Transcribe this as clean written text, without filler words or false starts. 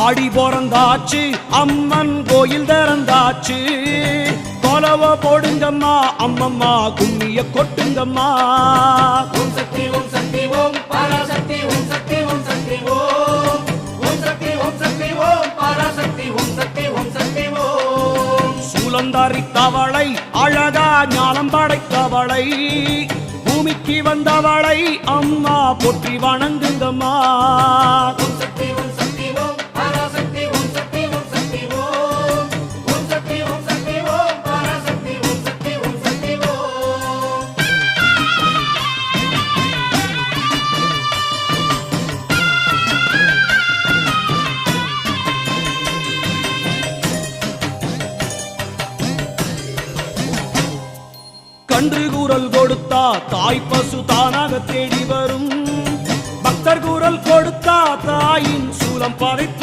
ஆடி பிறந்தாச்சு அம்மன் கோயில் திறந்தாச்சு கொலவ போடுங்கம்மா அம்மம்மா கும்மிய கொட்டுங்கம்மா. ஓம் சக்தி ஓம் சக்தி ஓம் பராசக்தி ஓம் சக்தி ஓம் சக்தி ஓம் ஓம் சக்தி ஓம் சக்தி ஓம் பராசக்தி ஓம் சக்தி ஓம் சக்தி ஓம். சூலந்தரித்தவளை அழகா ஞானம் படைத்தவளை பூமிக்கு வந்தவளை அம்மா போற்றி வணங்குங்கம்மா. ஓம் சக்தி ஓம் சக்தி ஓம் பராசக்தி ஓம் சக்தி ஓம் சக்தி ஓம் ஓம் சக்தி ஓம் சக்தி ஓம் பராசக்தி ஓம் சக்தி ஓம் சக்தி ஓம். கன்று கூறல் கொடுத்தா தாய் பசு தானாக தேடி வரும். பக்தர் கூறல் கொடுத்தா தாயின் சூலம் படைத்து